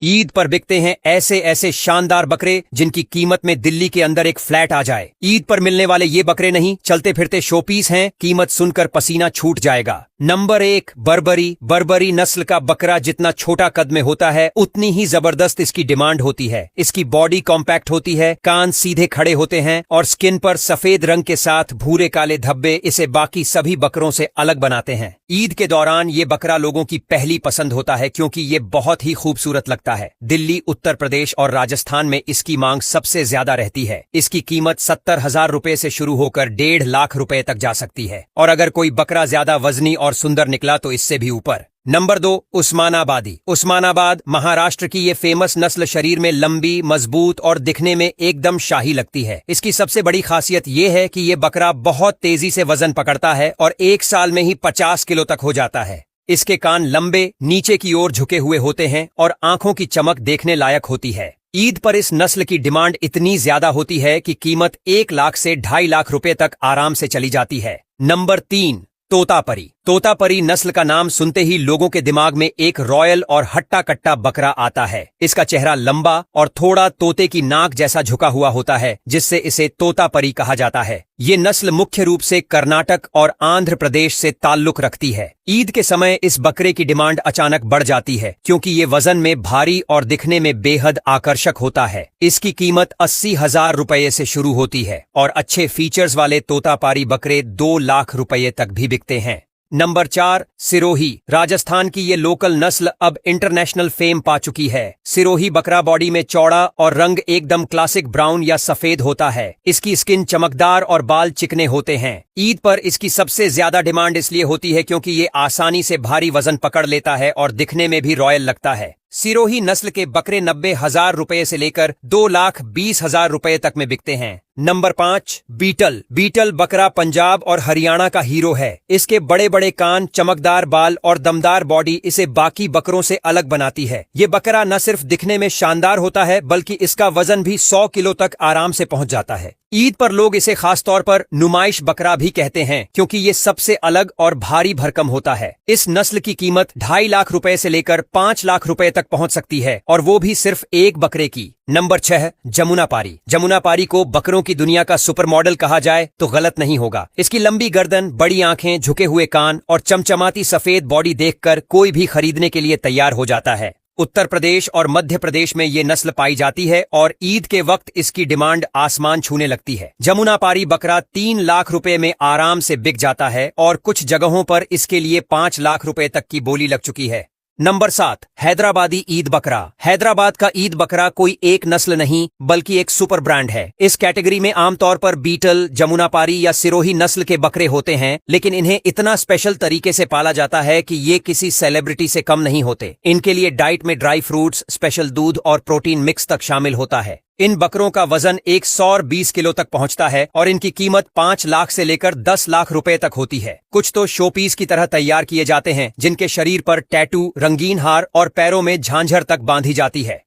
ईद पर बिकते हैं ऐसे ऐसे शानदार बकरे जिनकी कीमत में दिल्ली के अंदर एक फ्लैट आ जाए। ईद पर मिलने वाले ये बकरे नहीं, चलते फिरते शोपीस हैं, कीमत सुनकर पसीना छूट जाएगा। नंबर 1, बर्बरी। बर्बरी नस्ल का बकरा जितना छोटा कद में होता है उतनी ही जबरदस्त इसकी डिमांड होती है। इसकी बॉडी कॉम्पैक्ट होती है, कान सीधे खड़े होते हैं और स्किन पर सफेद रंग के साथ भूरे काले धब्बे इसे बाकी सभी बकरों से अलग बनाते हैं। ईद के दौरान ये बकरा लोगों की पहली पसंद होता है क्योंकि ये बहुत ही खूबसूरत लगता है। दिल्ली, उत्तर प्रदेश और राजस्थान में इसकी मांग सबसे ज्यादा रहती है। इसकी कीमत 70,000 रुपए से शुरू होकर 1.5 लाख रुपए तक जा सकती है और अगर कोई बकरा ज्यादा वजनी और सुंदर निकला तो इससे भी ऊपर। नंबर 2, उस्मानाबादी। उस्मानाबाद महाराष्ट्र की ये फेमस नस्ल शरीर में लंबी, मजबूत और दिखने में एकदम शाही लगती है। इसकी सबसे बड़ी खासियत ये है कि ये बकरा बहुत तेजी से वजन पकड़ता है और 1 साल में ही 50 किलो तक हो जाता है। इसके कान लंबे, नीचे की ओर झुके हुए होते हैं और आंखों की चमक देखने लायक होती है। ईद पर इस नस्ल की डिमांड इतनी ज्यादा होती है कि कीमत 1 लाख से 2.5 लाख रुपए तक आराम से चली जाती है। नंबर 3, तोतापरी। तोतापरी नस्ल का नाम सुनते ही लोगों के दिमाग में एक रॉयल और हट्टा कट्टा बकरा आता है। इसका चेहरा लंबा और थोड़ा तोते की नाक जैसा झुका हुआ होता है, जिससे इसे तोतापरी कहा जाता है। ये नस्ल मुख्य रूप से कर्नाटक और आंध्र प्रदेश से ताल्लुक रखती है। ईद के समय इस बकरे की डिमांड अचानक बढ़ जाती है क्योंकि ये वजन में भारी और दिखने में बेहद आकर्षक होता है। इसकी कीमत 80,000 रुपये से शुरू होती है और अच्छे फीचर्स वाले तोतापरी बकरे 2 लाख रुपये तक भी बिकते हैं। नंबर 4, सिरोही। राजस्थान की ये लोकल नस्ल अब इंटरनेशनल फेम पा चुकी है। सिरोही बकरा बॉडी में चौड़ा और रंग एकदम क्लासिक ब्राउन या सफेद होता है। इसकी स्किन चमकदार और बाल चिकने होते हैं। ईद पर इसकी सबसे ज्यादा डिमांड इसलिए होती है क्योंकि ये आसानी से भारी वजन पकड़ लेता है और दिखने में भी रॉयल लगता है। सिरोही नस्ल के बकरे 90,000 रुपए से लेकर 2,20,000 रुपए तक में बिकते हैं। Number 5, beetle. बीटल बकरा पंजाब और हरियाणा का हीरो है। इसके बड़े बड़े कान, चमकदार बाल और दमदार बॉडी इसे बाकी बकरों से अलग बनाती है। ये बकरा न सिर्फ दिखने में शानदार होता है बल्कि इसका वजन भी 100 किलो तक आराम से पहुंच जाता है। ईद पर लोग इसे खास तौर पर नुमाइश बकरा भी कहते हैं क्योंकि ये सबसे अलग और भारी भरकम होता है। इस नस्ल की कीमत 2.5 लाख रुपए से लेकर 5 लाख रुपए तक पहुंच सकती है और वो भी सिर्फ एक बकरे की। नंबर 6, जमुनापारी। जमुनापारी को बकरों की दुनिया का सुपर मॉडल कहा जाए तो गलत नहीं होगा। इसकी लंबी गर्दन, बड़ी आंखें, झुके हुए कान और चमचमाती सफेद बॉडी देखकर कोई भी खरीदने के लिए तैयार हो जाता है। उत्तर प्रदेश और मध्य प्रदेश में ये नस्ल पाई जाती है और ईद के वक्त इसकी डिमांड आसमान छूने लगती है। जमुनापारी बकरा 3 लाख रुपए में आराम से बिक जाता है और कुछ जगहों पर इसके लिए 5 लाख रुपए तक की बोली लग चुकी है। नंबर 7, हैदराबादी ईद बकरा। हैदराबाद का ईद बकरा कोई एक नस्ल नहीं बल्कि एक सुपर ब्रांड है। इस कैटेगरी में आमतौर पर बीटल, जमुनापारी या सिरोही नस्ल के बकरे होते हैं, लेकिन इन्हें इतना स्पेशल तरीके से पाला जाता है कि ये किसी सेलिब्रिटी से कम नहीं होते। इनके लिए डाइट में ड्राई फ्रूट्स, स्पेशल दूध और प्रोटीन मिक्स तक शामिल होता है। इन बकरों का वजन 120 किलो तक पहुंचता है और इनकी कीमत 5 लाख से लेकर 10 लाख रुपए तक होती है। कुछ तो शोपीस की तरह तैयार किए जाते हैं जिनके शरीर पर टैटू, रंगीन हार और पैरों में झांझर तक बांधी जाती है।